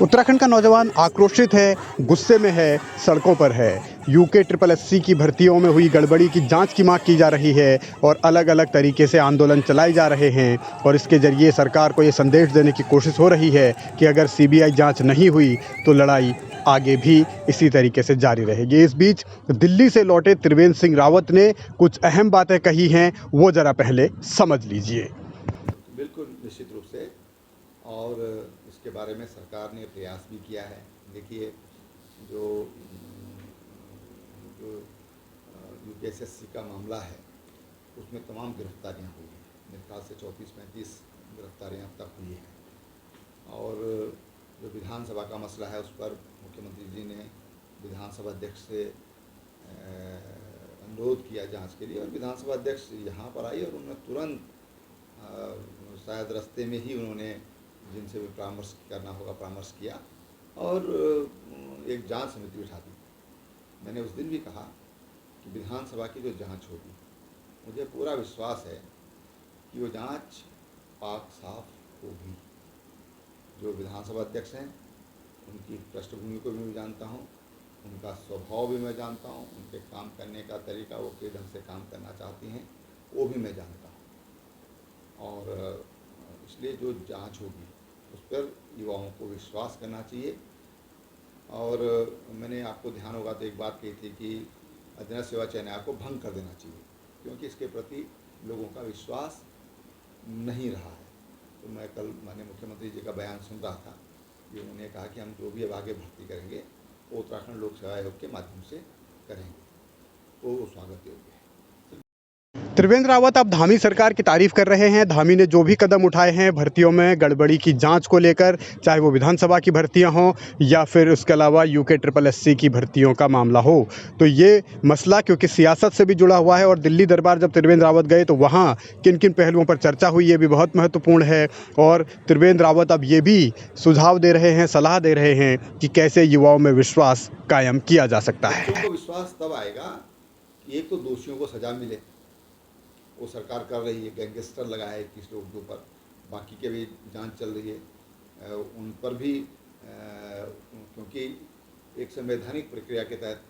उत्तराखंड का नौजवान आक्रोशित है, गुस्से में है, सड़कों पर है। यूके SSSC की भर्तियों में हुई गड़बड़ी की जांच की मांग की जा रही है और अलग-अलग तरीके से आंदोलन चलाए जा रहे हैं और इसके ज़रिए सरकार को ये संदेश देने की कोशिश हो रही है कि अगर CBI जांच नहीं हुई तो लड़ाई आगे भी इसी तरीके से जारी रहेगी। इस बीच दिल्ली से लौटे त्रिवेंद्र सिंह रावत ने कुछ अहम बातें कही हैं, वो ज़रा पहले समझ लीजिए। बिल्कुल निश्चित रूप से, और इसके बारे में सरकार ने प्रयास भी किया है। देखिए, जो जो UPSSC का मामला है उसमें तमाम गिरफ्तारियां हुई हैं। मेरे ख्याल से 34-35 गिरफ्तारियां अब तक हुई हैं। और जो विधानसभा का मसला है उस पर मुख्यमंत्री जी ने विधानसभा अध्यक्ष से अनुरोध किया जांच के लिए, और विधानसभा अध्यक्ष यहाँ पर आई और उन्होंने तुरंत शायद रास्ते में ही उन्होंने जिनसे भी परामर्श करना होगा परामर्श किया और एक जांच समिति बिठा दी। मैंने उस दिन भी कहा कि विधानसभा की जो जांच होगी, मुझे पूरा विश्वास है कि वो जांच पाक साफ होगी। जो विधानसभा अध्यक्ष हैं उनकी पृष्ठभूमि को भी मैं जानता हूँ, उनका स्वभाव भी मैं जानता हूँ, उनके काम करने का तरीका, वो किस ढंग से काम करना चाहती हैं वो भी मैं जानता हूँ। और इसलिए जो जांच होगी उस पर युवाओं को विश्वास करना चाहिए। और मैंने आपको ध्यान होगा तो एक बात कही थी कि अधीनस्थ सेवा चयन आयोग को भंग कर देना चाहिए, क्योंकि इसके प्रति लोगों का विश्वास नहीं रहा है। तो मैं कल माननीय मुख्यमंत्री जी का बयान सुन रहा था कि उन्होंने कहा कि हम जो भी अब आगे भर्ती करेंगे वो उत्तराखंड लोक सेवा आयोग के माध्यम से करेंगे, तो वो स्वागत योग्य है। त्रिवेंद्र रावत अब धामी सरकार की तारीफ कर रहे हैं। धामी ने जो भी कदम उठाए हैं भर्तियों में गड़बड़ी की जांच को लेकर, चाहे वो विधानसभा की भर्तियां हों या फिर उसके अलावा यूके SSSC की भर्तियों का मामला हो, तो ये मसला क्योंकि सियासत से भी जुड़ा हुआ है और दिल्ली दरबार जब त्रिवेंद्र रावत गए तो वहाँ किन किन पहलुओं पर चर्चा हुई ये भी बहुत महत्वपूर्ण है। और त्रिवेंद्र रावत अब ये भी सुझाव दे रहे हैं, सलाह दे रहे हैं कि कैसे युवाओं में विश्वास कायम किया जा सकता है। तो विश्वास तब आएगा कि एक तो दोषियों को सजा मिले, वो सरकार कर रही है, गैंगस्टर लगाया है 21 लोगों के ऊपर, बाकी के भी जांच चल रही है उन पर भी, क्योंकि एक संवैधानिक प्रक्रिया के तहत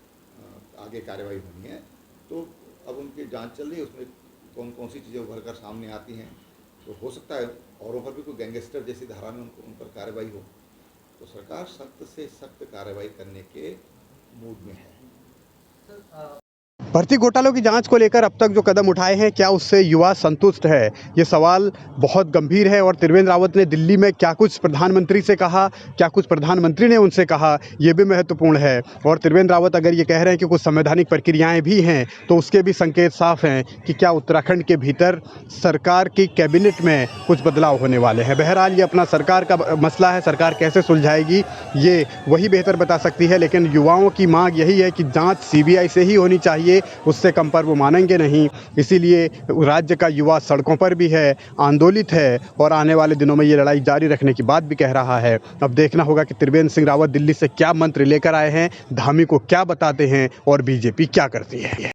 आगे कार्रवाई होनी है, तो अब उनकी जांच चल रही है, उसमें कौन कौन सी चीज़ें उभर कर सामने आती हैं, तो हो सकता है औरों पर भी कोई गैंगस्टर जैसी धारा में उन पर कार्रवाई हो। तो सरकार सख्त से सख्त कार्रवाई करने के मूड में है। भर्ती घोटालों की जांच को लेकर अब तक जो कदम उठाए हैं, क्या उससे युवा संतुष्ट है? ये सवाल बहुत गंभीर है। और त्रिवेंद्र रावत ने दिल्ली में क्या कुछ प्रधानमंत्री से कहा, क्या कुछ प्रधानमंत्री ने उनसे कहा, ये भी महत्वपूर्ण है। और त्रिवेंद्र रावत अगर ये कह रहे हैं कि कुछ संवैधानिक प्रक्रियाएं भी हैं, तो उसके भी संकेत साफ हैं कि क्या उत्तराखंड के भीतर सरकार की कैबिनेट में कुछ बदलाव होने वाले हैं। बहरहाल ये अपना सरकार का मसला है, सरकार कैसे सुलझाएगी ये वही बेहतर बता सकती है। लेकिन युवाओं की मांग यही है कि जाँच CBI से ही होनी चाहिए, उससे कम पर वो मानेंगे नहीं। इसीलिए राज्य का युवा सड़कों पर भी है, आंदोलित है और आने वाले दिनों में ये लड़ाई जारी रखने की बात भी कह रहा है। अब देखना होगा कि त्रिवेंद्र सिंह रावत दिल्ली से क्या मंत्र लेकर आए हैं, धामी को क्या बताते हैं और BJP क्या करती है।